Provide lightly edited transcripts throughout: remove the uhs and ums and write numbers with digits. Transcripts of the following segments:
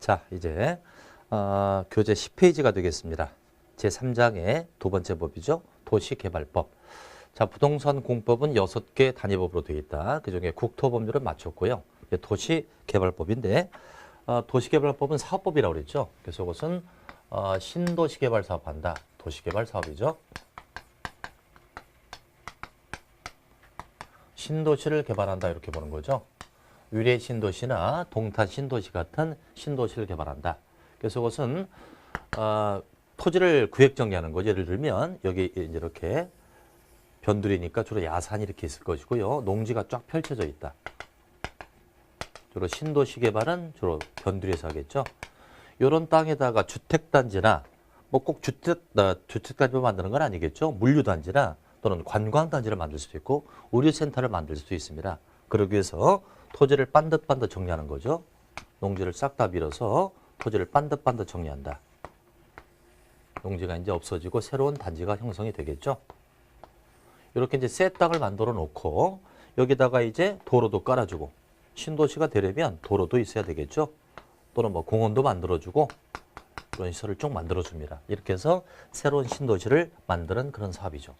자, 이제 교재 10페이지가 되겠습니다. 제3장의 두 번째 법이죠. 도시개발법. 자, 부동산 공법은 6개 단위법으로 되어 있다. 그중에 국토법률은 맞췄고요. 도시개발법인데 도시개발법은 사업법이라고 그랬죠. 그래서 이것은 신도시개발 사업한다. 도시개발 사업이죠. 신도시를 개발한다 이렇게 보는 거죠. 위례 신도시나 동탄 신도시 같은 신도시를 개발한다. 그래서 그것은 토지를 구획 정리하는 거죠. 예를 들면 여기 이제 이렇게 변두리니까 주로 야산이 이렇게 있을 것이고요. 농지가 쫙 펼쳐져 있다. 주로 신도시 개발은 주로 변두리에서 하겠죠. 이런 땅에다가 주택단지나 뭐 꼭 주택단지만 만드는 건 아니겠죠. 물류단지나 또는 관광단지를 만들 수도 있고 의료센터를 만들 수도 있습니다. 그러기 위해서 토지를 반듯반듯 정리하는 거죠. 농지를 싹 다 밀어서 토지를 반듯반듯 정리한다. 농지가 이제 없어지고 새로운 단지가 형성이 되겠죠. 이렇게 이제 새 땅을 만들어 놓고 여기다가 이제 도로도 깔아주고 신도시가 되려면 도로도 있어야 되겠죠. 또는 뭐 공원도 만들어주고 그런 시설을 쭉 만들어줍니다. 이렇게 해서 새로운 신도시를 만드는 그런 사업이죠.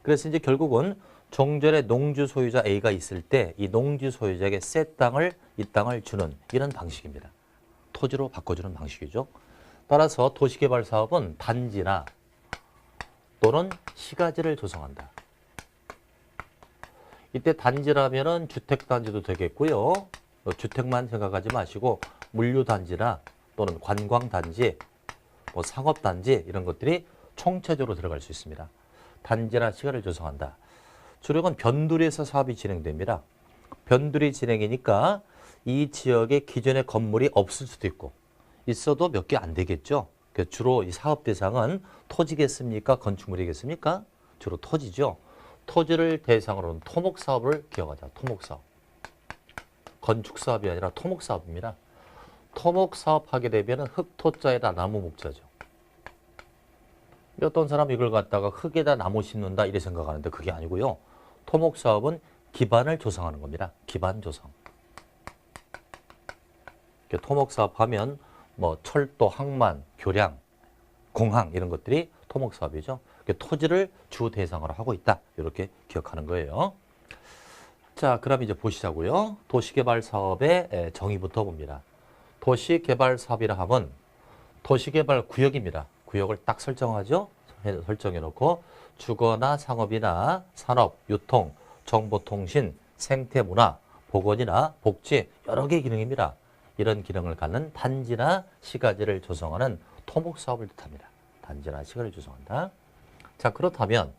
그래서 이제 결국은 종전에 농지 소유자 A가 있을 때 이 농지 소유자에게 새 땅을 이 땅을 주는 이런 방식입니다. 토지로 바꿔주는 방식이죠. 따라서 도시개발 사업은 단지나 또는 시가지를 조성한다. 이때 단지라면은 주택단지도 되겠고요. 주택만 생각하지 마시고 물류단지나 또는 관광단지, 뭐 상업단지 이런 것들이 총체적으로 들어갈 수 있습니다. 단지나 시가를 조성한다. 주력은 변두리에서 사업이 진행됩니다. 변두리 진행이니까 이 지역에 기존의 건물이 없을 수도 있고 있어도 몇 개 안 되겠죠. 주로 이 사업 대상은 토지겠습니까? 건축물이겠습니까? 주로 토지죠. 토지를 대상으로는 토목사업을 기억하자. 토목사업. 건축사업이 아니라 토목사업입니다. 토목사업 하게 되면 흙토자에다 나무 목자죠. 어떤 사람이 이걸 갖다가 흙에다 나무 심는다 이래 생각하는데 그게 아니고요. 토목사업은 기반을 조성하는 겁니다. 기반 조성. 토목사업 하면 뭐 철도, 항만, 교량, 공항 이런 것들이 토목사업이죠. 토지를 주 대상으로 하고 있다. 이렇게 기억하는 거예요. 자, 그럼 이제 보시자고요. 도시개발 사업의 정의부터 봅니다. 도시개발 사업이라 하면 도시개발 구역입니다. 구역을 딱 설정하죠. 설정해 놓고 주거나 상업이나 산업, 유통, 정보통신, 생태문화, 보건이나 복지 여러 개의 기능입니다. 이런 기능을 갖는 단지나 시가지를 조성하는 토목사업을 뜻합니다. 단지나 시가지를 조성한다. 자, 그렇다면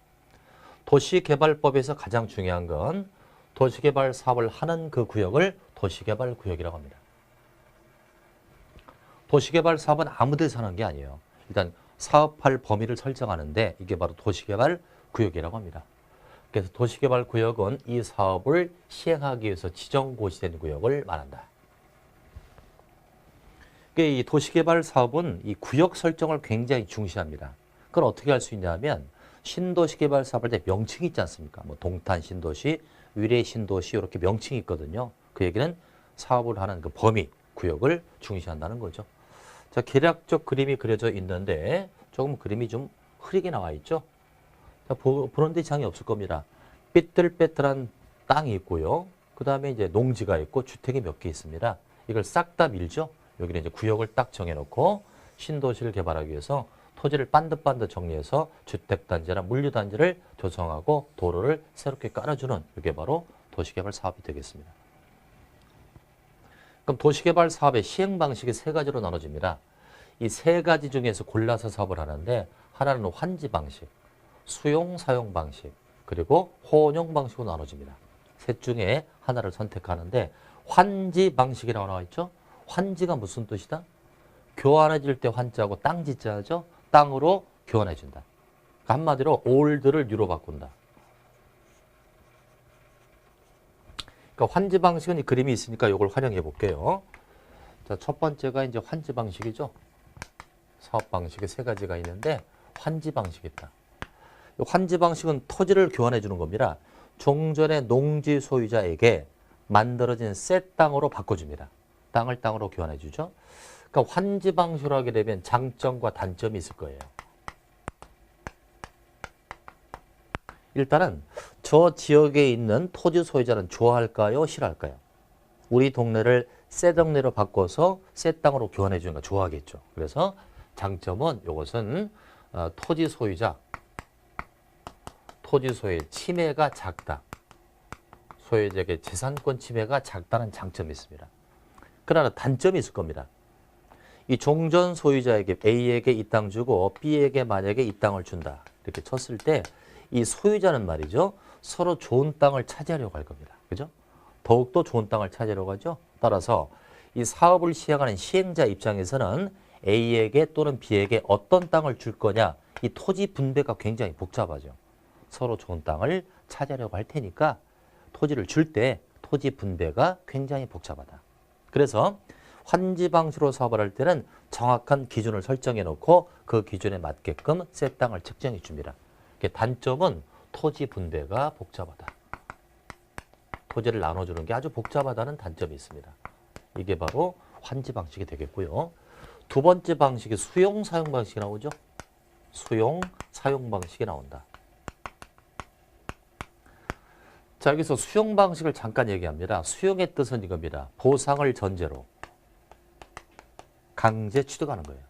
도시개발법에서 가장 중요한 건 도시개발 사업을 하는 그 구역을 도시개발구역이라고 합니다. 도시개발 사업은 아무 데서 하는 게 아니에요. 일단 사업할 범위를 설정하는데 이게 바로 도시개발구역이라고 합니다. 그래서 도시개발구역은 이 사업을 시행하기 위해서 지정고시된 구역을 말한다. 이 도시개발 사업은 이 구역 설정을 굉장히 중시합니다. 그걸 어떻게 할 수 있냐면 신도시개발 사업할 때 명칭이 있지 않습니까? 뭐 동탄 신도시, 위례 신도시 이렇게 명칭이 있거든요. 그 얘기는 사업을 하는 그 범위, 구역을 중시한다는 거죠. 자, 계략적 그림이 그려져 있는데 조금 그림이 좀 흐리게 나와 있죠. 자, 보는데 이상이 없을 겁니다. 삐뚤빼뚤한 땅이 있고요. 그 다음에 이제 농지가 있고 주택이 몇 개 있습니다. 이걸 싹 다 밀죠. 여기는 이제 구역을 딱 정해놓고 신도시를 개발하기 위해서 토지를 반듯반듯 정리해서 주택단지나 물류단지를 조성하고 도로를 새롭게 깔아주는 이게 바로 도시개발 사업이 되겠습니다. 그럼 도시개발 사업의 시행 방식이 세 가지로 나눠집니다. 이 세 가지 중에서 골라서 사업을 하는데 하나는 환지 방식, 수용 사용 방식, 그리고 혼용 방식으로 나눠집니다. 셋 중에 하나를 선택하는데 환지 방식이라고 나와 있죠. 환지가 무슨 뜻이다? 교환해질 때 환자하고 땅지자죠. 땅으로 교환해준다. 한마디로 올드를 뉴로 바꾼다. 그러니까 환지 방식은 이 그림이 있으니까 이걸 활용해 볼게요. 자, 첫 번째가 이제 환지 방식이죠. 사업 방식이 세 가지가 있는데 환지 방식이 있다. 환지 방식은 토지를 교환해 주는 겁니다. 종전의 농지 소유자에게 만들어진 새 땅으로 바꿔줍니다. 땅을 땅으로 교환해 주죠. 그러니까 환지 방식으로 하게 되면 장점과 단점이 있을 거예요. 일단은 저 지역에 있는 토지 소유자는 좋아할까요? 싫어할까요? 우리 동네를 새 동네로 바꿔서 새 땅으로 교환해 주는 거 좋아하겠죠. 그래서 장점은 이것은 토지 소유자의 침해가 작다. 소유자에게 재산권 침해가 작다는 장점이 있습니다. 그러나 단점이 있을 겁니다. 이 종전 소유자에게 A에게 이 땅 주고 B에게 만약에 이 땅을 준다. 이렇게 쳤을 때 이 소유자는 말이죠. 서로 좋은 땅을 차지하려고 할 겁니다. 그죠? 더욱더 좋은 땅을 차지하려고 하죠. 따라서 이 사업을 시행하는 시행자 입장에서는 A에게 또는 B에게 어떤 땅을 줄 거냐. 이 토지 분배가 굉장히 복잡하죠. 서로 좋은 땅을 차지하려고 할 테니까 토지를 줄 때 토지 분배가 굉장히 복잡하다. 그래서 환지 방식으로 사업을 할 때는 정확한 기준을 설정해 놓고 그 기준에 맞게끔 새 땅을 측정해 줍니다. 단점은 토지 분배가 복잡하다. 토지를 나눠주는 게 아주 복잡하다는 단점이 있습니다. 이게 바로 환지 방식이 되겠고요. 두 번째 방식이 수용 사용 방식이 나오죠. 수용 사용 방식이 나온다. 자, 여기서 수용 방식을 잠깐 얘기합니다. 수용의 뜻은 이겁니다. 보상을 전제로 강제 취득하는 거예요.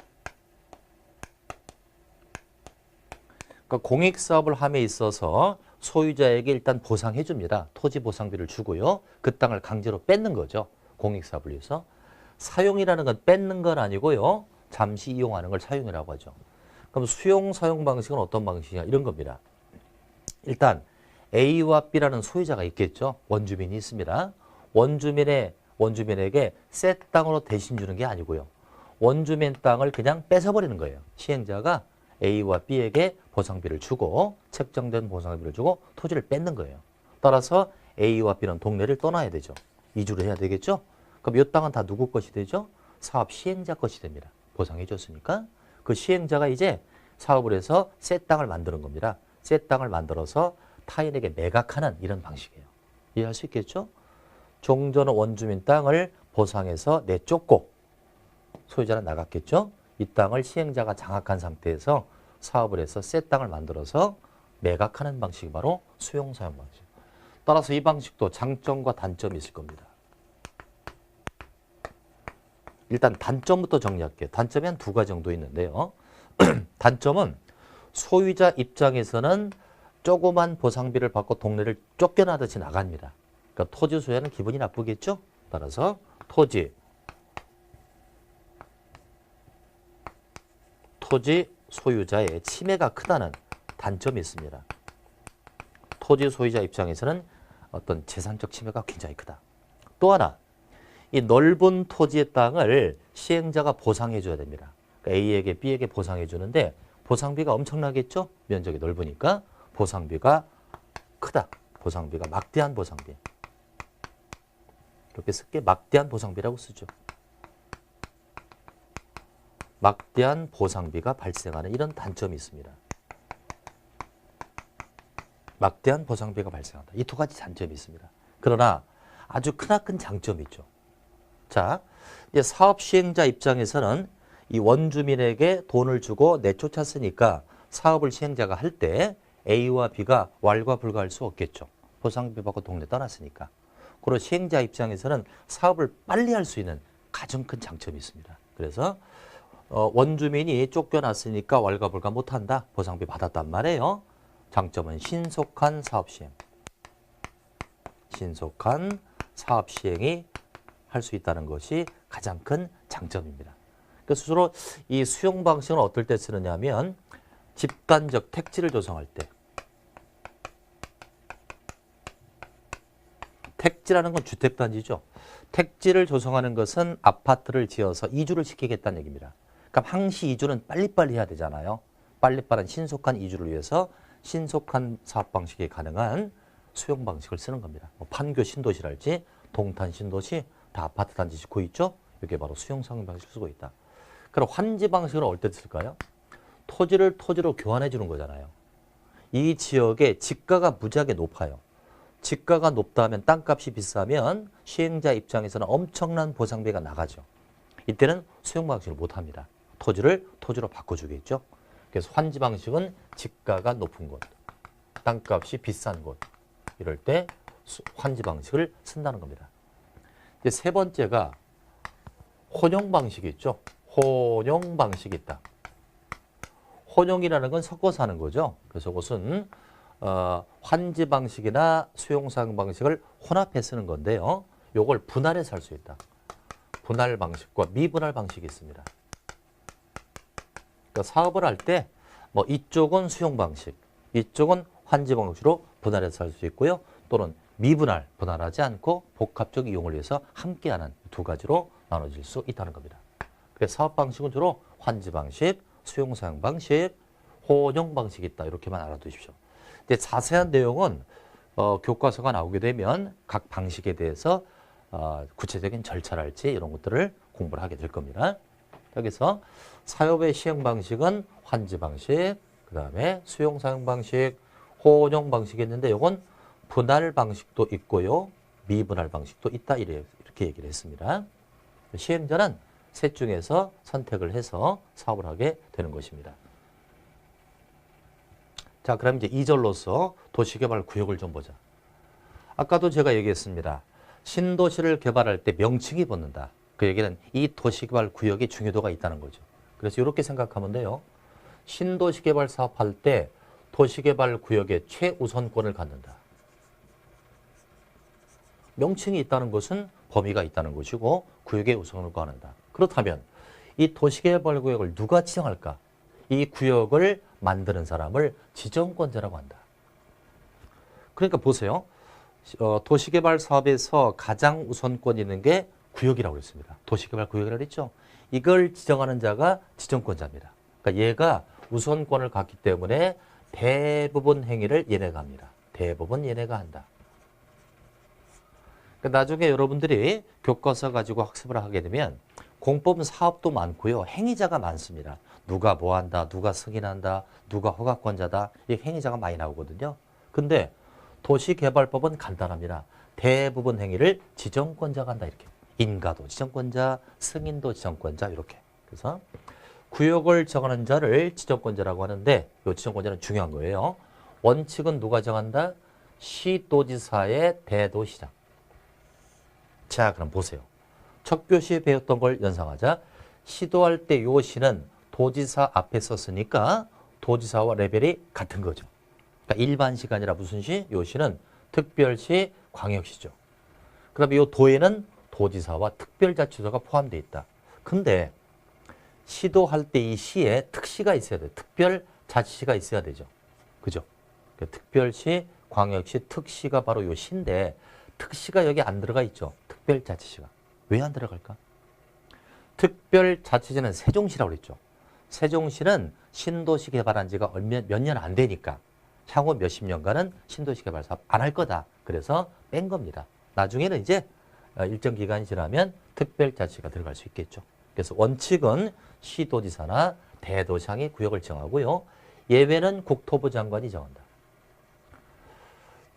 그러니까 공익사업을 함에 있어서 소유자에게 일단 보상해 줍니다. 토지 보상비를 주고요. 그 땅을 강제로 뺏는 거죠. 공익사업을 위해서. 사용이라는 건 뺏는 건 아니고요. 잠시 이용하는 걸 사용이라고 하죠. 그럼 수용 사용 방식은 어떤 방식이냐 이런 겁니다. 일단 A와 B라는 소유자가 있겠죠. 원주민이 있습니다. 원주민에게 새 땅으로 대신 주는 게 아니고요. 원주민 땅을 그냥 뺏어버리는 거예요. 시행자가 A와 B에게 보상비를 주고 책정된 보상비를 주고 토지를 뺏는 거예요. 따라서 A와 B는 동네를 떠나야 되죠. 이주를 해야 되겠죠. 그럼 이 땅은 다 누구 것이 되죠? 사업 시행자 것이 됩니다. 보상해 줬으니까. 그 시행자가 이제 사업을 해서 새 땅을 만드는 겁니다. 새 땅을 만들어서 타인에게 매각하는 이런 방식이에요. 이해할 수 있겠죠? 종전의 원주민 땅을 보상해서 내쫓고 소유자는 나갔겠죠? 이 땅을 시행자가 장악한 상태에서 사업을 해서 새 땅을 만들어서 매각하는 방식이 바로 수용 사용 방식. 따라서 이 방식도 장점과 단점이 있을 겁니다. 일단 단점부터 정리할게요. 단점이 한 두 가지 정도 있는데요. 단점은 소유자 입장에서는 조그만 보상비를 받고 동네를 쫓겨나듯이 나갑니다. 그러니까 토지 소유자는 기분이 나쁘겠죠? 따라서 토지 소유자의 침해가 크다는 단점이 있습니다. 토지 소유자 입장에서는 어떤 재산적 침해가 굉장히 크다. 또 하나, 이 넓은 토지의 땅을 시행자가 보상해 줘야 됩니다. 그러니까 A에게 B에게 보상해 주는데 보상비가 엄청나겠죠? 면적이 넓으니까 보상비가 크다. 보상비가 막대한 보상비. 이렇게 쓸게 막대한 보상비라고 쓰죠. 막대한 보상비가 발생하는 이런 단점이 있습니다. 막대한 보상비가 발생한다. 이 두 가지 단점이 있습니다. 그러나 아주 크나큰 장점이 있죠. 자, 이제 사업 시행자 입장에서는 이 원주민에게 돈을 주고 내쫓았으니까 사업을 시행자가 할 때 A와 B가 왈가불가할 수 없겠죠. 보상비 받고 동네 떠났으니까. 그리고 시행자 입장에서는 사업을 빨리 할 수 있는 가장 큰 장점이 있습니다. 그래서 원주민이 쫓겨났으니까 왈가불가 못한다. 보상비 받았단 말이에요. 장점은 신속한 사업 시행. 신속한 사업 시행이 할 수 있다는 것이 가장 큰 장점입니다. 그래서 주로 이 수용 방식은 어떨 때 쓰느냐 하면 집단적 택지를 조성할 때. 택지라는 건 주택단지죠. 택지를 조성하는 것은 아파트를 지어서 이주를 시키겠다는 얘기입니다. 그럼 항시 이주는 빨리빨리 해야 되잖아요. 빨리빠른 신속한 이주를 위해서 신속한 사업 방식이 가능한 수용 방식을 쓰는 겁니다. 뭐 판교 신도시랄지 동탄 신도시 다 아파트 단지 짓고 있죠. 이게 바로 수용 사용 방식을 쓰고 있다. 그럼 환지 방식은 어떨 때 쓸까요? 토지를 토지로 교환해 주는 거잖아요. 이 지역에 지가가 무지하게 높아요. 지가가 높다 하면 땅값이 비싸면 시행자 입장에서는 엄청난 보상비가 나가죠. 이때는 수용 방식을 못합니다. 토지를 토지로 바꿔주겠죠. 그래서 환지 방식은 지가가 높은 곳, 땅값이 비싼 곳 이럴 때 환지 방식을 쓴다는 겁니다. 이제 세 번째가 혼용 방식이 있죠. 혼용 방식이 있다. 혼용이라는 건 섞어서 하는 거죠. 그래서 그것은 환지 방식이나 수용사용 방식을 혼합해 쓰는 건데요. 요걸 분할해서 할 수 있다. 분할 방식과 미분할 방식이 있습니다. 그러니까 사업을 할 때 뭐 이쪽은 수용 방식, 이쪽은 환지 방식으로 분할해서 할 수 있고요. 또는 미분할, 분할하지 않고 복합적 이용을 위해서 함께하는 두 가지로 나눠질 수 있다는 겁니다. 그래서 사업 방식은 주로 환지 방식, 수용 사용 방식, 혼용 방식이 있다. 이렇게만 알아두십시오. 근데 자세한 내용은 교과서가 나오게 되면 각 방식에 대해서 구체적인 절차랄지 이런 것들을 공부를 하게 될 겁니다. 여기서 사업의 시행 방식은 환지 방식, 그 다음에 수용 사용 방식, 혼용 방식이 있는데 이건 분할 방식도 있고요. 미분할 방식도 있다. 이렇게 얘기를 했습니다. 시행자는 셋 중에서 선택을 해서 사업을 하게 되는 것입니다. 자, 그럼 이제 2절로서 도시개발 구역을 좀 보자. 아까도 제가 얘기했습니다. 신도시를 개발할 때 명칭이 붙는다. 그 얘기는 이 도시개발 구역의 중요도가 있다는 거죠. 그래서 이렇게 생각하면 돼요. 신도시개발 사업할 때 도시개발 구역의 최우선권을 갖는다. 명칭이 있다는 것은 범위가 있다는 것이고 구역의 우선을 갖는다. 그렇다면 이 도시개발 구역을 누가 지정할까? 이 구역을 만드는 사람을 지정권자라고 한다. 그러니까 보세요. 도시개발 사업에서 가장 우선권이 있는 게 구역이라고 했습니다. 도시개발 구역이라고 했죠. 이걸 지정하는 자가 지정권자입니다. 그러니까 얘가 우선권을 갖기 때문에 대부분 행위를 얘네가 합니다. 대부분 얘네가 한다. 그러니까 나중에 여러분들이 교과서 가지고 학습을 하게 되면 공법 사업도 많고요. 행위자가 많습니다. 누가 뭐 한다, 누가 승인한다, 누가 허가권자다. 이 행위자가 많이 나오거든요. 근데 도시개발법은 간단합니다. 대부분 행위를 지정권자가 한다. 이렇게. 인가도 지정권자, 승인도 지정권자 이렇게. 그래서 구역을 정하는 자를 지정권자라고 하는데 이 지정권자는 중요한 거예요. 원칙은 누가 정한다? 시도지사의 대도시장. 자, 그럼 보세요. 첫 교시에 배웠던 걸 연상하자. 시도할 때 요 시는 도지사 앞에 썼으니까 도지사와 레벨이 같은 거죠. 그러니까 일반시가 아니라 무슨 시? 요 시는 특별시, 광역시죠. 그럼 요 도에는 도지사와 특별자치도가 포함되어 있다. 근데 시도할 때 이 시에 특시가 있어야 돼요. 특별자치시가 있어야 되죠. 그죠? 특별시, 광역시, 특시가 바로 요 시인데 특시가 여기 안 들어가 있죠. 특별자치시가. 왜 안 들어갈까? 특별자치시는 세종시라고 그랬죠. 세종시는 신도시 개발한 지가 몇 년 안 되니까 향후 몇십 년간은 신도시 개발 사업 안 할 거다. 그래서 뺀 겁니다. 나중에는 이제 일정 기간이 지나면 특별자치가 들어갈 수 있겠죠. 그래서 원칙은 시도지사나 대도시장이 구역을 정하고요. 예외는 국토부 장관이 정한다.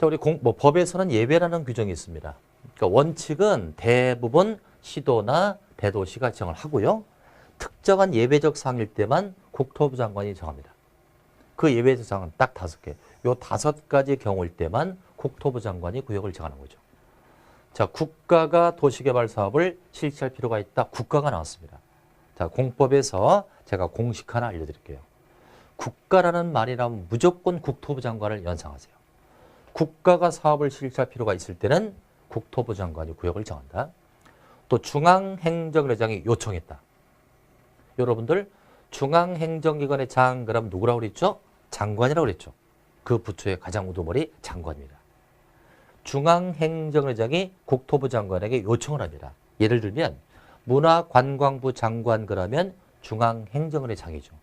자, 우리 법에서는 예외라는 규정이 있습니다. 그러니까 원칙은 대부분 시도나 대도시가 정을 하고요. 특정한 예외적 사항일 때만 국토부 장관이 정합니다. 그 예외적 사항은 딱 5개. 요 5가지 경우일 때만 국토부 장관이 구역을 정하는 거죠. 자, 국가가 도시개발 사업을 실시할 필요가 있다. 국가가 나왔습니다. 자, 공법에서 제가 공식 하나 알려드릴게요. 국가라는 말이 나오면 무조건 국토부 장관을 연상하세요. 국가가 사업을 실시할 필요가 있을 때는 국토부 장관이 구역을 정한다. 또 중앙행정의장이 요청했다. 여러분들 중앙행정기관의 장 그럼 누구라고 그랬죠? 장관이라고 그랬죠. 그 부처의 가장 우두머리 장관입니다. 중앙행정의장이 국토부 장관에게 요청을 합니다. 예를 들면 문화관광부 장관 그러면 중앙행정의장이죠.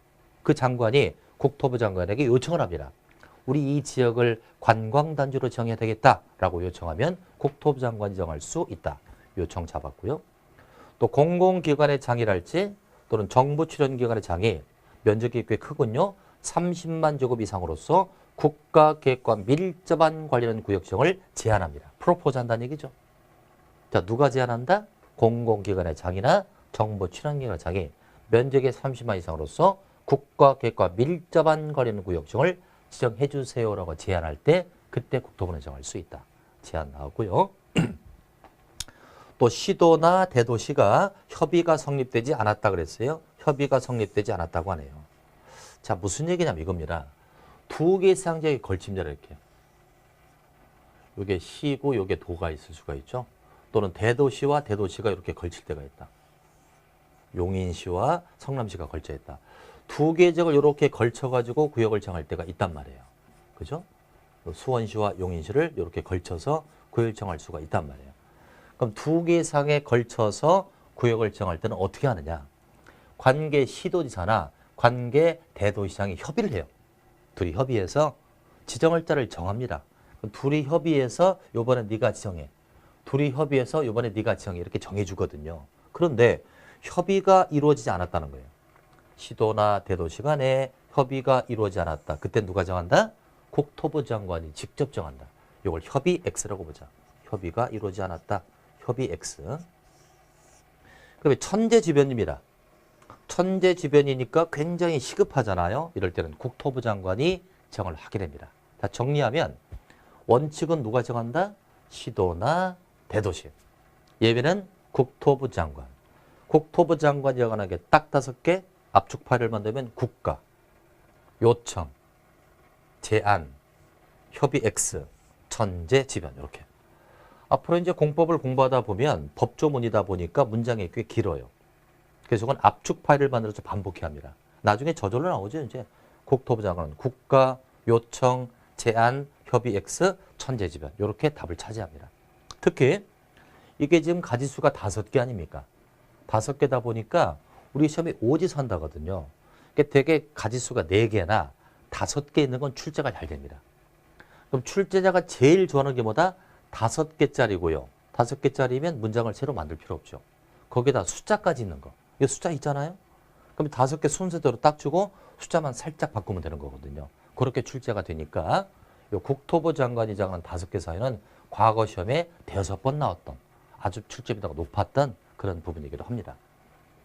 그 장관이 국토부 장관에게 요청을 합니다. 우리 이 지역을 관광단지로 정해야 되겠다라고 요청하면 국토부 장관이 정할 수 있다. 요청 잡았고요. 또 공공기관의 장이랄지 또는 정부 출연기관의 장이 면적이 꽤 크군요. 30만 제곱 이상으로서 국가계획과 밀접한 관련 구역정을 제한합니다. 프로포즈 한다는 얘기죠. 자, 누가 제한한다? 공공기관의 장이나 정보 출연기관 장이 면적의 30만 이상으로서 국가 계획과 밀접한 거리는 구역층을 지정해 주세요라고 제안할 때 그때 국토부는 정할 수 있다. 제안 나오고요. 또 시도나 대도시가 협의가 성립되지 않았다 그랬어요. 협의가 성립되지 않았다고 하네요. 자, 무슨 얘기냐면 이겁니다. 두 개의 상징이 걸침자를 이렇게. 요게 시고 요게 도가 있을 수가 있죠. 또는 대도시와 대도시가 이렇게 걸칠 때가 있다. 용인시와 성남시가 걸쳐 있다. 두 개의 지역을 이렇게 걸쳐가지고 구역을 정할 때가 있단 말이에요. 그죠? 수원시와 용인시를 이렇게 걸쳐서 구역을 정할 수가 있단 말이에요. 그럼 두 개 상에 걸쳐서 구역을 정할 때는 어떻게 하느냐? 관계 시도지사나 관계 대도시장이 협의를 해요. 둘이 협의해서 지정할 자를 정합니다. 그럼 둘이 협의해서 요번에 네가 지정해. 둘이 협의해서 요번에 네가 지정해. 이렇게 정해주거든요. 그런데 협의가 이루어지지 않았다는 거예요. 시도나 대도시 간에 협의가 이루어지지 않았다. 그때 누가 정한다? 국토부 장관이 직접 정한다. 이걸 협의 X라고 보자. 협의가 이루어지지 않았다. 협의 X. 그다음에 천재지변입니다. 천재지변이니까 굉장히 시급하잖아요. 이럴 때는 국토부 장관이 정을 하게 됩니다. 자, 정리하면 원칙은 누가 정한다? 시도나 대도시. 예외는 국토부 장관. 국토부 장관이 정하는 게 딱 5개 압축 파일을 만들면 국가, 요청, 제안, 협의 X, 천재지변 이렇게. 앞으로 이제 공법을 공부하다 보면 법조문이다 보니까 문장이 꽤 길어요. 그래서 이건 압축 파일을 만들어서 반복해야 합니다. 나중에 저절로 나오죠. 이제 국토부 장관은 국가, 요청, 제안, 협의 X, 천재지변 이렇게 답을 차지합니다. 특히 이게 지금 가지수가 5개 아닙니까? 5개다 보니까 우리 시험에 오지선다거든요. 그러니까 되게 가지수가 4개나 5개 있는 건 출제가 잘 됩니다. 그럼 출제자가 제일 좋아하는 게 뭐다? 5개짜리고요. 5개짜리면 문장을 새로 만들 필요 없죠. 거기다 숫자까지 있는 거. 이거 숫자 있잖아요? 그럼 5개 순서대로 딱 주고 숫자만 살짝 바꾸면 되는 거거든요. 그렇게 출제가 되니까 이 국토부 장관이 정한 5개 사이는 과거 시험에 5번 나왔던 아주 출제비가 높았던 그런 부분이기도 합니다.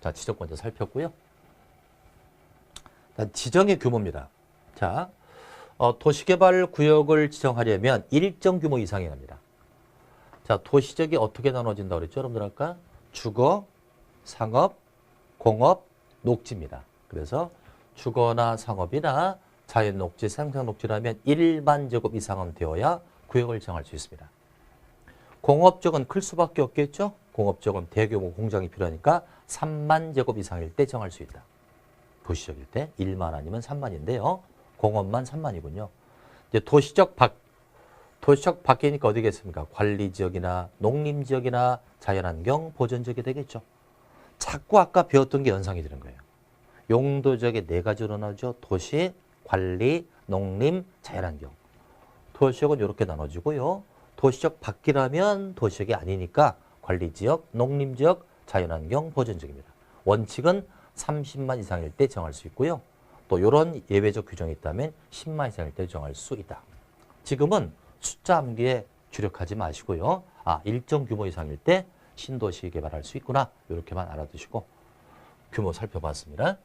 자, 지적 먼저 살폈고요. 지정의 규모입니다. 자, 도시개발 구역을 지정하려면 일정 규모 이상이 합니다. 자, 도시적이 어떻게 나눠진다고 그랬죠? 여러분들 아까 주거, 상업, 공업, 녹지입니다. 그래서 주거나 상업이나 자연 녹지, 생산 녹지라면 1만 제곱 이상은 되어야 구역을 정할 수 있습니다. 공업적은 클 수밖에 없겠죠? 공업적은 대규모 공장이 필요하니까 3만 제곱 이상일 때 정할 수 있다. 도시적일 때 1만 아니면 3만인데요. 공업만 3만이군요. 이제 도시적 밖이니까 어디겠습니까? 관리지역이나 농림지역이나 자연환경 보전지역이 되겠죠. 자꾸 아까 배웠던 게 연상이 되는 거예요. 용도지역에 4가지로 나누죠. 도시, 관리, 농림, 자연환경. 도시적은 이렇게 나눠지고요. 도시적 밖이라면 도시적이 아니니까 관리지역, 농림지역, 자연환경, 보전지역입니다. 원칙은 30만 이상일 때 정할 수 있고요. 또 이런 예외적 규정이 있다면 10만 이상일 때 정할 수 있다. 지금은 숫자 암기에 주력하지 마시고요. 일정 규모 이상일 때 신도시 개발할 수 있구나. 이렇게만 알아두시고 규모 살펴봤습니다.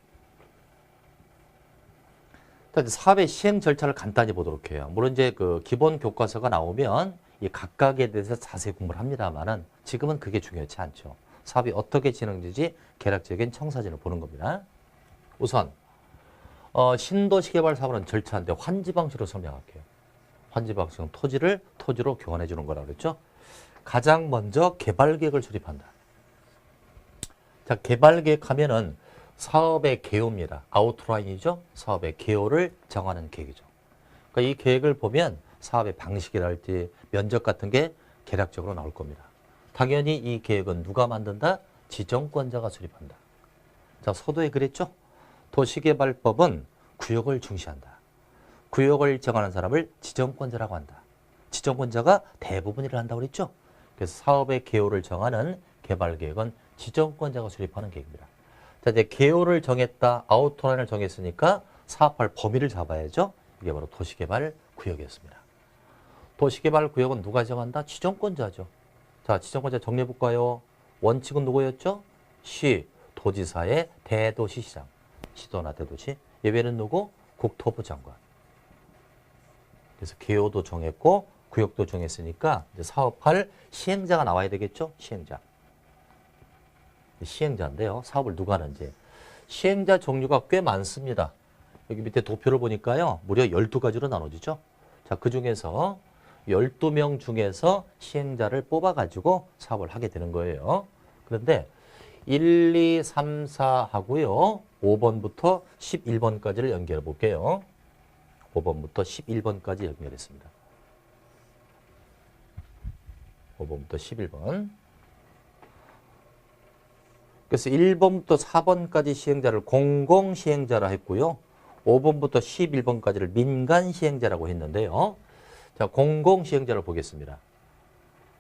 사업의 시행 절차를 간단히 보도록 해요. 물론 이제 그 기본 교과서가 나오면 이 각각에 대해서 자세히 공부를 합니다만은 지금은 그게 중요하지 않죠. 사업이 어떻게 진행되지 계략적인 청사진을 보는 겁니다. 우선 신도시 개발 사업은 절차인데 환지 방식으로 설명할게요. 환지 방식은 토지로 교환해 주는 거라고 그랬죠. 가장 먼저 개발 계획을 수립한다. 자, 개발 계획하면은 사업의 개요입니다. 아웃라인이죠. 사업의 개요를 정하는 계획이죠. 그러니까 이 계획을 보면 사업의 방식이랄지 면적 같은 게 계략적으로 나올 겁니다. 당연히 이 계획은 누가 만든다? 지정권자가 수립한다. 자, 서도에 그랬죠? 도시개발법은 구역을 중시한다. 구역을 정하는 사람을 지정권자라고 한다. 지정권자가 대부분 일을 한다고 그랬죠? 그래서 사업의 개요를 정하는 개발계획은 지정권자가 수립하는 계획입니다. 자, 이제 개요를 정했다, 아웃라인을 정했으니까 사업할 범위를 잡아야죠. 이게 바로 도시개발 구역이었습니다. 도시개발 구역은 누가 정한다? 지정권자죠. 자, 지정권자 정리해볼까요? 원칙은 누구였죠? 시, 도지사의 대도시시장. 시도나 대도시. 예외는 누구? 국토부 장관. 그래서 개요도 정했고 구역도 정했으니까 이제 사업할 시행자가 나와야 되겠죠? 시행자. 시행자인데요. 사업을 누가 하는지. 시행자 종류가 꽤 많습니다. 여기 밑에 도표를 보니까요. 무려 12가지로 나눠지죠. 자, 그중에서 12명 중에서 시행자를 뽑아가지고 사업을 하게 되는 거예요. 그런데 1, 2, 3, 4 하고요. 5번부터 11번까지를 연결해 볼게요. 5번부터 11번까지 연결했습니다. 5번부터 11번. 그래서 1번부터 4번까지 시행자를 공공시행자라 했고요. 5번부터 11번까지를 민간시행자라고 했는데요. 자, 공공시행자를 보겠습니다.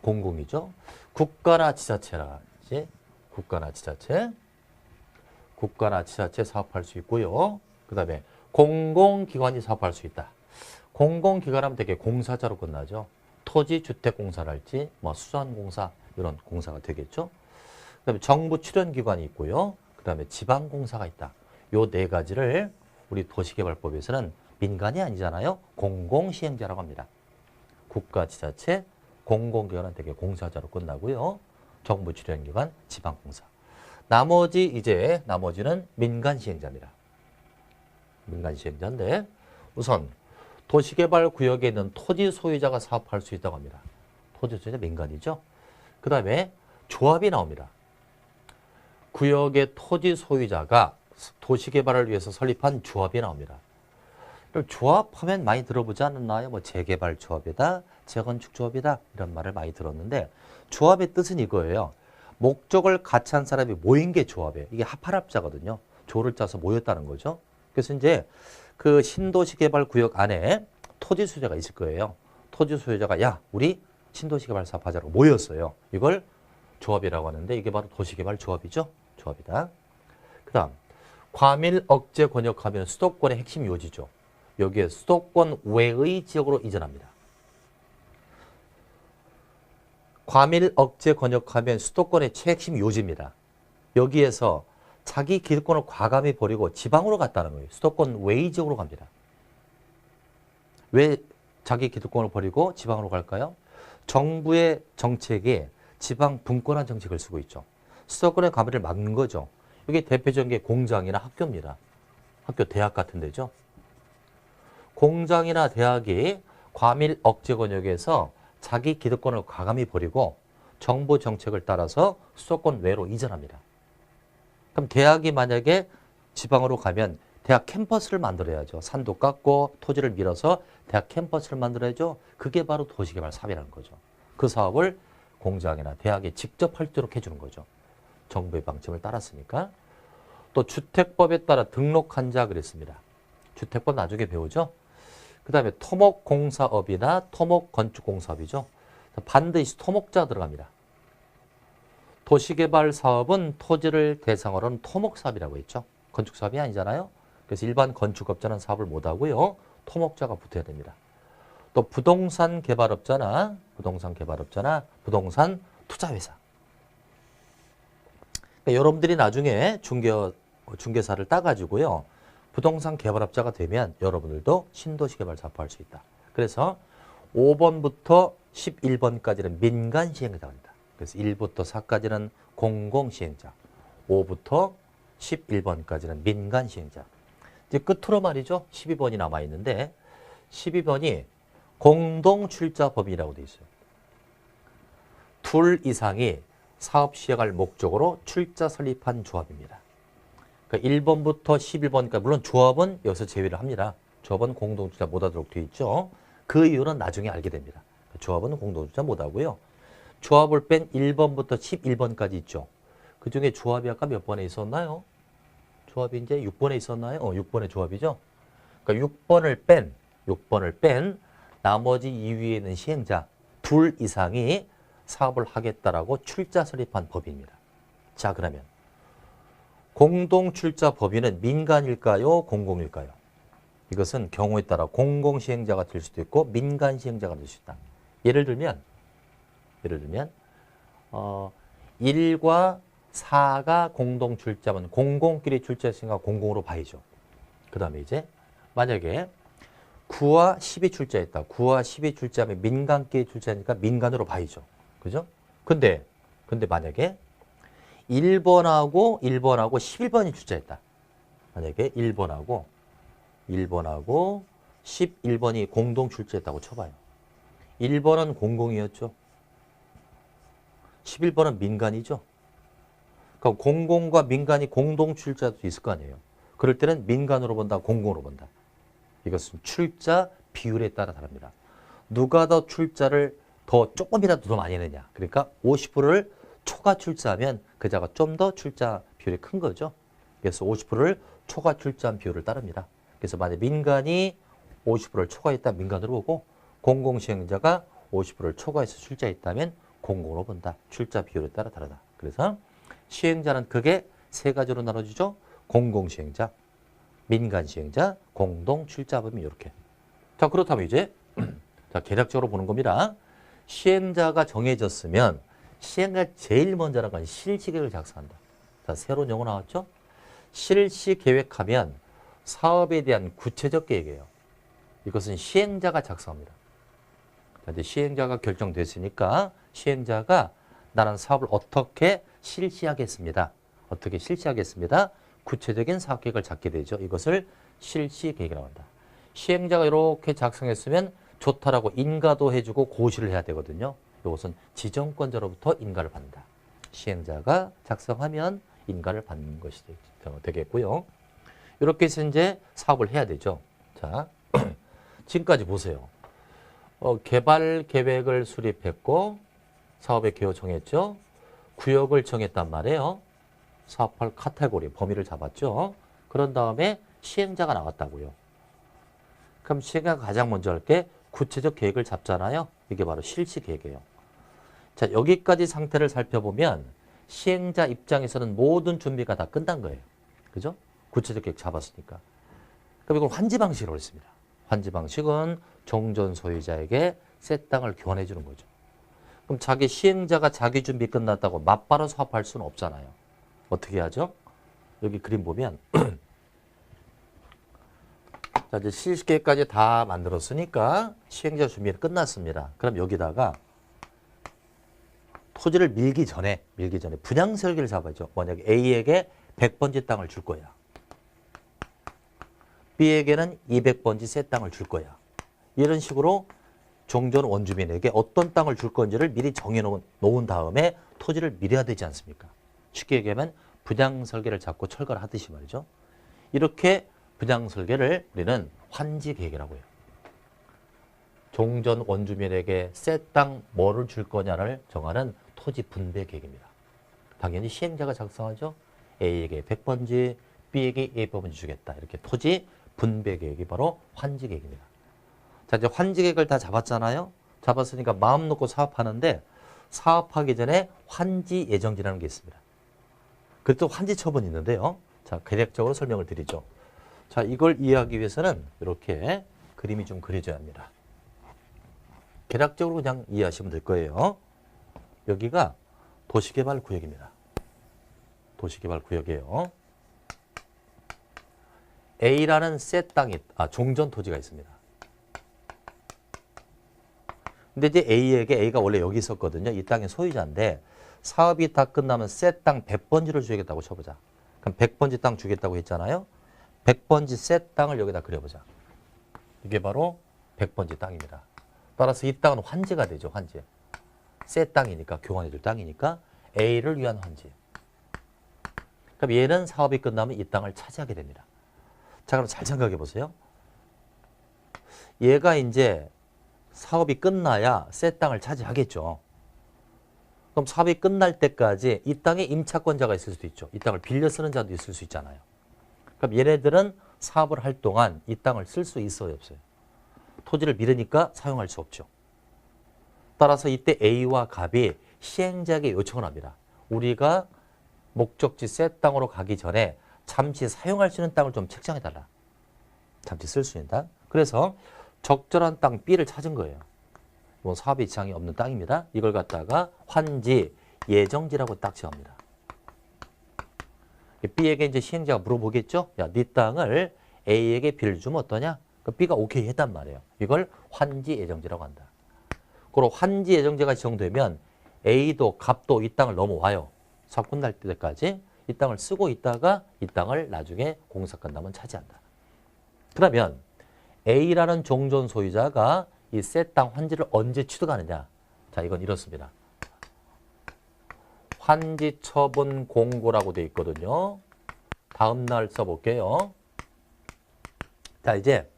공공이죠. 국가나 지자체라. 이제 국가나 지자체. 국가나 지자체 사업할 수 있고요. 그 다음에 공공기관이 사업할 수 있다. 공공기관 하면 되게 공사자로 끝나죠. 토지주택공사랄지 뭐 수산공사 이런 공사가 되겠죠. 그 다음에 정부 출연기관이 있고요. 그 다음에 지방공사가 있다. 요 네 가지를 우리 도시개발법에서는 민간이 아니잖아요. 공공시행자라고 합니다. 국가, 지자체, 공공기관은 되게 공사자로 끝나고요. 정부 출연기관, 지방공사. 나머지는 민간시행자입니다. 민간시행자인데 우선 도시개발구역에 있는 토지 소유자가 사업할 수 있다고 합니다. 토지 소유자 민간이죠. 그 다음에 조합이 나옵니다. 구역의 토지 소유자가 도시개발을 위해서 설립한 조합이 나옵니다. 조합하면 많이 들어보지 않았나요? 뭐 재개발조합이다, 재건축조합이다 이런 말을 많이 들었는데 조합의 뜻은 이거예요. 목적을 같이 한 사람이 모인 게 조합이에요. 이게 합할합자거든요. 조를 짜서 모였다는 거죠. 그래서 이제 그 신도시개발구역 안에 토지 소유자가 있을 거예요. 토지 소유자가 야, 우리 신도시개발 사업하자고 모였어요. 이걸 조합이라고 하는데 이게 바로 도시개발조합이죠. 조합이다. 그 다음 과밀 억제 권역하면 수도권의 핵심 요지죠. 여기에 수도권 외의 지역으로 이전합니다. 과밀 억제 권역하면 수도권의 최핵심 요지입니다. 여기에서 자기 기득권을 과감히 버리고 지방으로 갔다는 거예요. 수도권 외의 지역으로 갑니다. 왜 자기 기득권을 버리고 지방으로 갈까요? 정부의 정책이 지방 분권한 정책을 쓰고 있죠. 수도권의 과밀을 막는 거죠. 이게 대표적인 게 공장이나 학교입니다. 학교, 대학 같은 데죠. 공장이나 대학이 과밀 억제 권역에서 자기 기득권을 과감히 버리고 정부 정책을 따라서 수도권 외로 이전합니다. 그럼 대학이 만약에 지방으로 가면 대학 캠퍼스를 만들어야죠. 산도 깎고 토지를 밀어서 대학 캠퍼스를 만들어야죠. 그게 바로 도시개발 사업이라는 거죠. 그 사업을 공장이나 대학이 직접 할 수 있도록 해주는 거죠. 정부의 방침을 따랐으니까. 또 주택법에 따라 등록한 자 그랬습니다. 주택법 나중에 배우죠. 그 다음에 토목공사업이나 토목건축공사업이죠. 반드시 토목자 들어갑니다. 도시개발 사업은 토지를 대상으로 하는 토목사업이라고 했죠. 건축사업이 아니잖아요. 그래서 일반 건축업자는 사업을 못하고요. 토목자가 붙어야 됩니다. 또 부동산 개발업자나 부동산 투자회사. 그러니까 여러분들이 나중에 중개사를 따가지고요. 부동산 개발업자가 되면 여러분들도 신도시개발 사업할 수 있다. 그래서 5번부터 11번까지는 민간시행자가 됩니다. 그래서 1부터 4까지는 공공시행자, 5부터 11번까지는 민간시행자. 이제 끝으로 말이죠. 12번이 남아있는데 12번이 공동출자법인이라고 되어 있어요. 둘 이상이 사업 시행할 목적으로 출자 설립한 조합입니다. 그러니까 1번부터 11번까지 물론 조합은 여기서 제외를 합니다. 조합은 공동출자 못하도록 되어 있죠. 그 이유는 나중에 알게 됩니다. 조합은 공동출자 못하고요. 조합을 뺀 1번부터 11번까지 있죠. 그중에 조합이 아까 몇 번에 있었나요? 조합이 이제 6번에 있었나요? 6번의 조합이죠. 그러니까 6번을 뺀 나머지 2위에 있는 시행자 둘 이상이 사업을 하겠다라고 출자 설립한 법인입니다. 자, 그러면 공동출자법인은 민간일까요? 공공일까요? 이것은 경우에 따라 공공시행자가 될 수도 있고 민간시행자가 될 수 있다. 예를 들면 1과 4가 공동 출자면 공공끼리 출자했으니까 공공으로 봐야죠. 그 다음에 이제 만약에 9와 10이 출자했다. 9와 10이 출자하면 민간끼리 출자하니까 민간으로 봐야죠. 그죠? 근데 만약에 1번하고 11번이 출자했다. 만약에 1번하고 11번이 공동 출자했다고 쳐봐요. 1번은 공공이었죠. 11번은 민간이죠. 그럼 공공과 민간이 공동 출자도 있을 거 아니에요. 그럴 때는 민간으로 본다, 공공으로 본다. 이것은 출자 비율에 따라 다릅니다. 누가 더 출자를 더 조금이라도 더 많이 했느냐. 그러니까 50%를 초과 출자하면 그자가 좀 더 출자 비율이 큰 거죠. 그래서 50%를 초과 출자한 비율을 따릅니다. 그래서 만약 민간이 50%를 초과했다 민간으로 보고 공공시행자가 50%를 초과해서 출자했다면 공공으로 본다. 출자 비율에 따라 다르다. 그래서 시행자는 크게 세 가지로 나눠지죠. 공공시행자, 민간시행자, 공동출자범위 이렇게. 자 그렇다면 이제 자 개략적으로 보는 겁니다. 시행자가 정해졌으면 시행자가 제일 먼저 하는 건 실시계획을 작성한다. 자 새로운 용어 나왔죠. 실시계획하면 사업에 대한 구체적 계획이에요. 이것은 시행자가 작성합니다. 자, 이제 시행자가 결정됐으니까 시행자가 나는 사업을 어떻게 실시하겠습니다. 어떻게 실시하겠습니다. 구체적인 사업계획을 잡게 되죠. 이것을 실시계획이라고 한다. 시행자가 이렇게 작성했으면 좋다라고 인가도 해주고 고시를 해야 되거든요. 이것은 지정권자로부터 인가를 받는다. 시행자가 작성하면 인가를 받는 것이 되겠고요. 이렇게 해서 이제 사업을 해야 되죠. 자, 지금까지 보세요. 개발 계획을 수립했고 사업의 개요 정했죠. 구역을 정했단 말이에요. 사업할 카테고리, 범위를 잡았죠. 그런 다음에 시행자가 나왔다고요. 그럼 시행자가 가장 먼저 할 게 구체적 계획을 잡잖아요. 이게 바로 실시 계획이에요. 자, 여기까지 상태를 살펴보면 시행자 입장에서는 모든 준비가 다 끝난 거예요. 그죠? 구체적 계획 잡았으니까. 그럼 이걸 환지 방식으로 했습니다. 환지 방식은 종전 소유자에게 새 땅을 교환해 주는 거죠. 그럼 자기 시행자가 자기 준비 끝났다고 맞바로 사업할 수는 없잖아요. 어떻게 하죠? 여기 그림 보면 자, 이제 실시계획까지 다 만들었으니까 시행자 준비는 끝났습니다. 그럼 여기다가 토지를 밀기 전에 분양 설계를 잡아야죠. 만약에 A에게 100번지 땅을 줄 거야. B에게는 200번지 새 땅을 줄 거야. 이런 식으로 종전 원주민에게 어떤 땅을 줄 건지를 미리 정해놓은 다음에 토지를 밀어야 되지 않습니까? 쉽게 얘기하면 분양 설계를 잡고 철거를 하듯이 말이죠. 이렇게 분양 설계를 우리는 환지 계획이라고 해요. 종전 원주민에게 새 땅 뭐를 줄 거냐를 정하는 토지 분배 계획입니다. 당연히 시행자가 작성하죠. A에게 100번지, B에게 200번지 주겠다. 이렇게 토지 분배 계획이 바로 환지 계획입니다. 자, 이제 환지 계획을 다 잡았잖아요. 잡았으니까 마음 놓고 사업하는데 사업하기 전에 환지 예정지라는 게 있습니다. 그리고 또 환지 처분이 있는데요. 자, 개략적으로 설명을 드리죠. 자, 이걸 이해하기 위해서는 이렇게 그림이 좀 그려져야 합니다. 개략적으로 그냥 이해하시면 될 거예요. 여기가 도시개발구역입니다. 도시개발구역이에요. A라는 새 땅이, 종전 토지가 있습니다. 근데 이제 A가 원래 여기 있었거든요. 이 땅의 소유자인데 사업이 다 끝나면 새 땅 100번지를 주겠다고 쳐보자. 그럼 100번지 땅 주겠다고 했잖아요. 100번지 새 땅을 여기다 그려보자. 이게 바로 100번지 땅입니다. 따라서 이 땅은 환지가 되죠. 환지. 새 땅이니까, 교환해줄 땅이니까 A를 위한 환지. 그럼 얘는 사업이 끝나면 이 땅을 차지하게 됩니다. 자, 그럼 잘 생각해 보세요. 얘가 이제 사업이 끝나야 새 땅을 차지하겠죠. 그럼 사업이 끝날 때까지 이 땅에 임차권자가 있을 수도 있죠. 이 땅을 빌려 쓰는 자도 있을 수 있잖아요. 그럼 얘네들은 사업을 할 동안 이 땅을 쓸 수 있어요, 없어요? 토지를 밀으니까 사용할 수 없죠. 따라서 이때 A와 갑이 시행자에게 요청을 합니다. 우리가 목적지 새 땅으로 가기 전에 잠시 사용할 수 있는 땅을 좀 책정해달라. 잠시 쓸 수 있는 땅. 그래서 적절한 땅 B를 찾은 거예요. 뭐 사업에 지장이 없는 땅입니다. 이걸 갖다가 환지, 예정지라고 딱 지어합니다. B에게 이제 시행자가 물어보겠죠. 야, 네 땅을 A에게 빌려주면 어떠냐? 그 B가 오케이 했단 말이에요. 이걸 환지 예정지라고 한다. 그리고 환지 예정지가 지정되면 A도 갑도 이 땅을 넘어와요. 사업 끝날 때까지 이 땅을 쓰고 있다가 이 땅을 나중에 공사 끝나면 차지한다. 그러면 A라는 종전 소유자가 이 새 땅 환지를 언제 취득하느냐? 자, 이건 이렇습니다. 환지 처분 공고라고 되어 있거든요. 다음 날 써볼게요. 자, 이제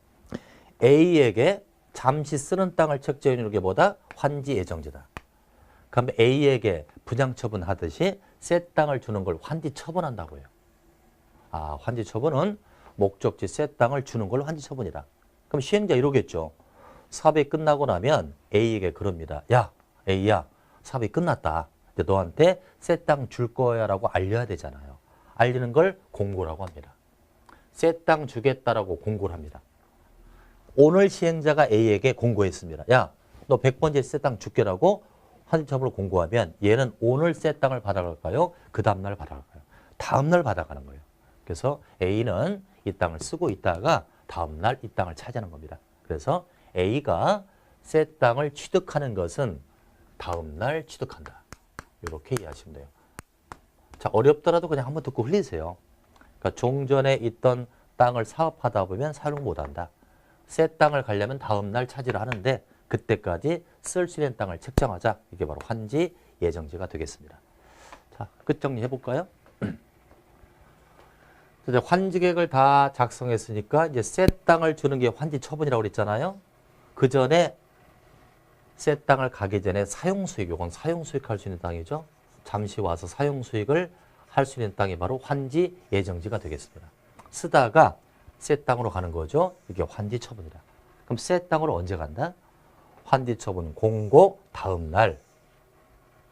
A에게 잠시 쓰는 땅을 책정해 주는 게 뭐다? 환지 예정지다. 그럼 A에게 분양 처분하듯이 새 땅을 주는 걸 환지 처분한다고요. 아, 환지 처분은 목적지 새 땅을 주는 걸 환지 처분이다. 그럼 시행자 이러겠죠. 사업이 끝나고 나면 A에게 그럽니다. 야, A야, 사업이 끝났다. 이제 너한테 새 땅 줄 거야 라고 알려야 되잖아요. 알리는 걸 공고라고 합니다. 새 땅 주겠다라고 공고를 합니다. 오늘 시행자가 A에게 공고했습니다. 야, 너 100번째 새 땅 줄게라고 환지처분을 공고하면 얘는 오늘 새 땅을 받아갈까요? 그 다음날 받아갈까요? 다음날 받아가는 거예요. 그래서 A는 이 땅을 쓰고 있다가 다음날 이 땅을 차지하는 겁니다. 그래서 A가 새 땅을 취득하는 것은 다음날 취득한다. 이렇게 이해하시면 돼요. 자, 어렵더라도 그냥 한번 듣고 흘리세요. 그러니까 종전에 있던 땅을 사업하다 보면 사용 못한다. 새 땅을 가려면 다음날 차지를 하는데 그때까지 쓸 수 있는 땅을 책정하자. 이게 바로 환지 예정지가 되겠습니다. 자, 끝 정리해 볼까요? 이제 환지 계획을 다 작성했으니까 이제 새 땅을 주는 게 환지 처분이라고 그랬잖아요. 그 전에 새 땅을 가기 전에 사용 수익, 이건 사용 수익할 수 있는 땅이죠. 잠시 와서 사용 수익을 할 수 있는 땅이 바로 환지 예정지가 되겠습니다. 쓰다가 새 땅으로 가는 거죠. 이게 환지 처분이다. 그럼 새 땅으로 언제 간다? 환지 처분 공고 다음 날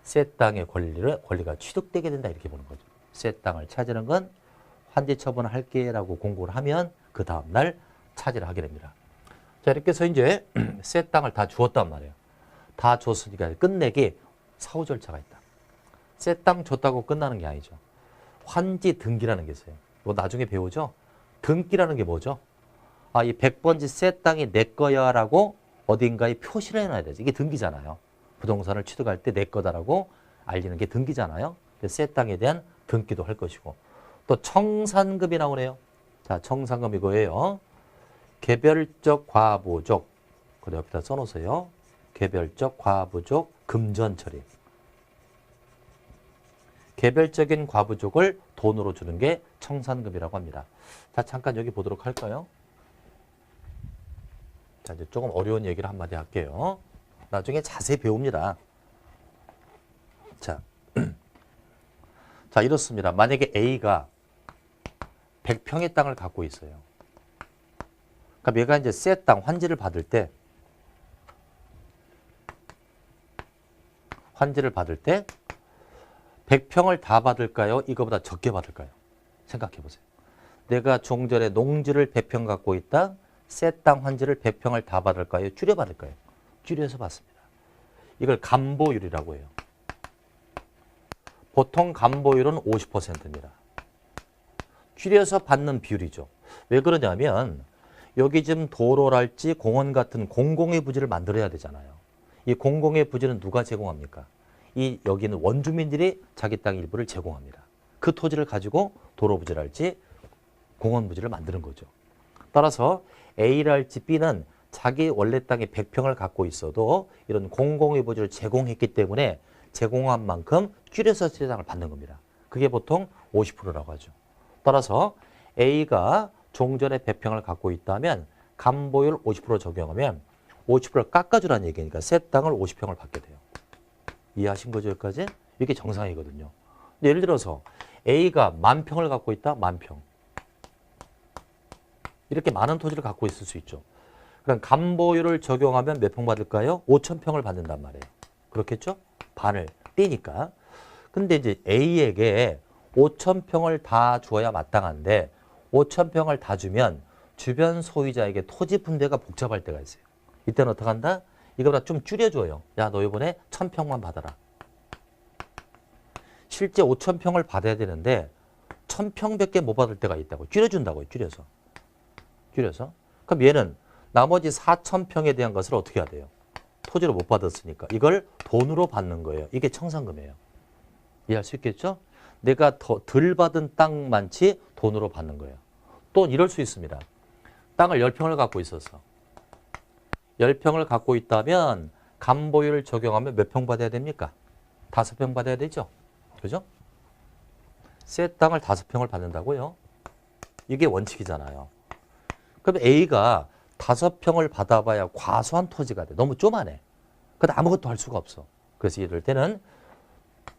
새 땅의 권리가 취득되게 된다 이렇게 보는 거죠. 새 땅을 차지하는 건 환지 처분을 할게라고 공고를 하면 그 다음 날 차지를 하게 됩니다. 자, 이렇게 해서 이제 새 땅을 다 주었단 말이에요. 다 줬으니까 끝내기 사후 절차가 있다. 새 땅 줬다고 끝나는 게 아니죠. 환지 등기라는 게 있어요. 이거 나중에 배우죠. 등기라는 게 뭐죠? 아, 이 100번지 새 땅이 내 거야 라고 어딘가에 표시를 해놔야 되지. 이게 등기잖아요. 부동산을 취득할 때 내 거다라고 알리는 게 등기잖아요. 새 땅에 대한 등기도 할 것이고. 또 청산금이 나오네요. 자, 청산금 이거예요. 개별적 과부족. 그 옆에다 써놓으세요. 개별적 과부족 금전 처리. 개별적인 과부족을 돈으로 주는 게 청산금이라고 합니다. 자, 잠깐 여기 보도록 할까요? 자, 이제 조금 어려운 얘기를 한마디 할게요. 나중에 자세히 배웁니다. 자, 자, 이렇습니다. 만약에 A가 100평의 땅을 갖고 있어요. 그러니까 얘가 이제 새 땅 환지를 받을 때 환지를 받을 때 100평을 다 받을까요? 이거보다 적게 받을까요? 생각해 보세요. 내가 종전에 농지를 100평 갖고 있다. 새 땅 환지를 100평을 다 받을까요? 줄여 받을까요? 줄여서 받습니다. 이걸 감보율이라고 해요. 보통 감보율은 50%입니다. 줄여서 받는 비율이죠. 왜 그러냐면 여기 지금 도로랄지 공원 같은 공공의 부지를 만들어야 되잖아요. 이 공공의 부지는 누가 제공합니까? 이 여기는 원주민들이 자기 땅 일부를 제공합니다. 그 토지를 가지고 도로 부지랄지 공원 부지를 만드는 거죠. 따라서 A랄지 B는 자기 원래 땅에 100평을 갖고 있어도 이런 공공의 부지를 제공했기 때문에 제공한 만큼 줄여서 세당을 받는 겁니다. 그게 보통 50%라고 하죠. 따라서 A가 종전에 100평을 갖고 있다면 감보율 50% 적용하면 50%를 깎아주라는 얘기니까 새 땅을 50평을 받게 돼요. 이해하신 거죠, 여기까지? 이게 정상이거든요. 근데 예를 들어서 A가 10,000평을 갖고 있다, 10,000평. 이렇게 많은 토지를 갖고 있을 수 있죠. 그럼 감보율을 적용하면 몇 평 받을까요? 5,000평을 받는단 말이에요. 그렇겠죠? 반을 떼니까. 근데 이제 A에게 5,000평을 다 주어야 마땅한데 5,000평을 다 주면 주변 소유자에게 토지 분배가 복잡할 때가 있어요. 이때는 어떻게 한다? 이거보다 좀 줄여줘요. 야, 너 이번에 1,000평만 받아라. 실제 5,000평을 받아야 되는데 1000평밖에 못 받을 때가 있다고. 줄여준다고요. 줄여서. 그럼 얘는 나머지 4000평에 대한 것을 어떻게 해야 돼요? 토지로 못 받았으니까 이걸 돈으로 받는 거예요. 이게 청산금이에요. 이해할 수 있겠죠? 내가 더 덜 받은 땅 많지 돈으로 받는 거예요. 또 이럴 수 있습니다. 땅을 10평을 갖고 있었어. 10평을 갖고 있다면 감보율을 적용하면 몇 평 받아야 됩니까? 5평 받아야 되죠. 그죠? 새 땅을 5평을 받는다고요? 이게 원칙이잖아요. 그럼 A가 5평을 받아봐야 과소한 토지가 돼. 너무 쪼만해. 근데 아무것도 할 수가 없어. 그래서 이럴 때는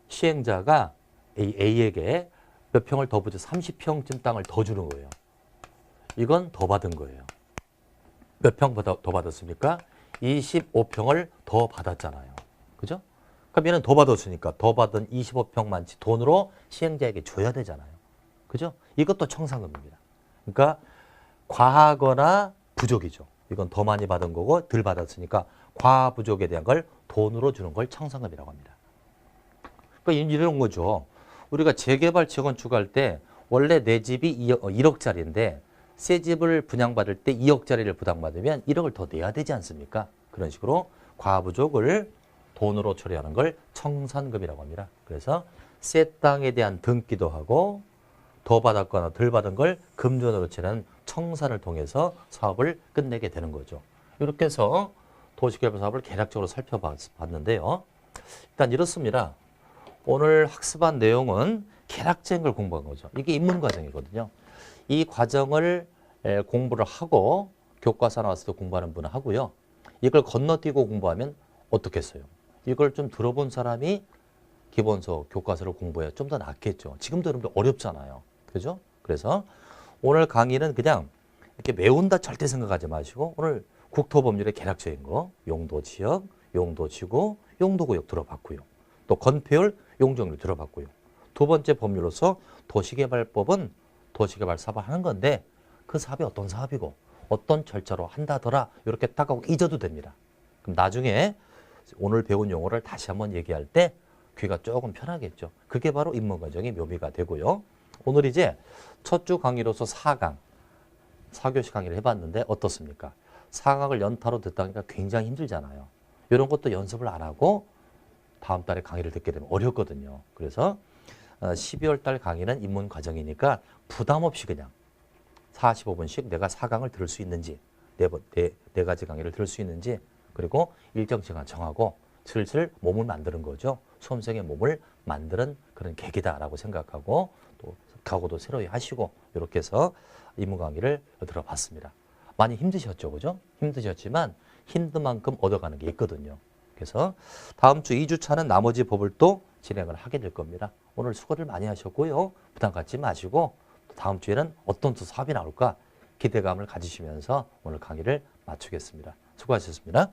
시행자가 A에게 몇 평을 더 부죠? 30평쯤 땅을 더 주는 거예요. 이건 더 받은 거예요. 몇 평 더 받았습니까? 25평을 더 받았잖아요. 그죠? 그럼 얘는 더 받았으니까 더 받은 25평만치 돈으로 시행자에게 줘야 되잖아요. 그죠? 이것도 청산금입니다. 그러니까 과하거나 부족이죠. 이건 더 많이 받은 거고 덜 받았으니까 과하 부족에 대한 걸 돈으로 주는 걸 청산금이라고 합니다. 그러니까 이런 거죠. 우리가 재개발 재건축할 때 원래 내 집이 1억짜리인데 새 집을 분양받을 때 2억짜리를 부담받으면 1억을 더 내야 되지 않습니까? 그런 식으로 과하 부족을 돈으로 처리하는 걸 청산금이라고 합니다. 그래서 새 땅에 대한 등기도 하고 더 받았거나 덜 받은 걸 금전으로 치는 청산을 통해서 사업을 끝내게 되는 거죠. 이렇게 해서 도시개발 사업을 개략적으로 살펴봤는데요. 일단 이렇습니다. 오늘 학습한 내용은 개략적인 걸 공부한 거죠. 이게 입문 과정이거든요. 이 과정을 공부를 하고 교과서 나왔을 때 공부하는 분은 하고요. 이걸 건너뛰고 공부하면 어떻겠어요? 이걸 좀 들어본 사람이 기본서, 교과서를 공부해야 좀 더 낫겠죠. 지금도 여러분들 어렵잖아요. 그죠? 그래서 오늘 강의는 그냥 이렇게 외운다 절대 생각하지 마시고 오늘 국토법률의 개략적인 거, 용도지역, 용도지구, 용도구역 들어봤고요. 또 건폐율, 용적률 들어봤고요. 두 번째 법률로서 도시개발법은 도시개발 사업을 하는 건데 그 사업이 어떤 사업이고 어떤 절차로 한다더라 이렇게 딱 하고 잊어도 됩니다. 그럼 나중에 오늘 배운 용어를 다시 한번 얘기할 때 귀가 조금 편하겠죠. 그게 바로 입문 과정의 묘미가 되고요. 오늘 이제 첫 주 강의로서 4강, 4교시 강의를 해봤는데 어떻습니까? 4강을 연타로 듣다 보니까 굉장히 힘들잖아요. 이런 것도 연습을 안 하고 다음 달에 강의를 듣게 되면 어렵거든요. 그래서 12월 달 강의는 입문 과정이니까 부담 없이 그냥 45분씩 내가 4강을 들을 수 있는지, 네 가지 강의를 들을 수 있는지, 그리고 일정 시간 정하고 슬슬 몸을 만드는 거죠. 수험생의 몸을 만드는 그런 계기다라고 생각하고 또 각오도 새로이 하시고 이렇게 해서 입문 강의를 들어봤습니다. 많이 힘드셨죠, 그죠? 힘드셨지만 힘든 만큼 얻어가는 게 있거든요. 그래서 다음 주 2주차는 나머지 법을 또 진행을 하게 될 겁니다. 오늘 수고를 많이 하셨고요. 부담 갖지 마시고 다음 주에는 어떤 또 사업이 나올까 기대감을 가지시면서 오늘 강의를 마치겠습니다. 수고하셨습니다.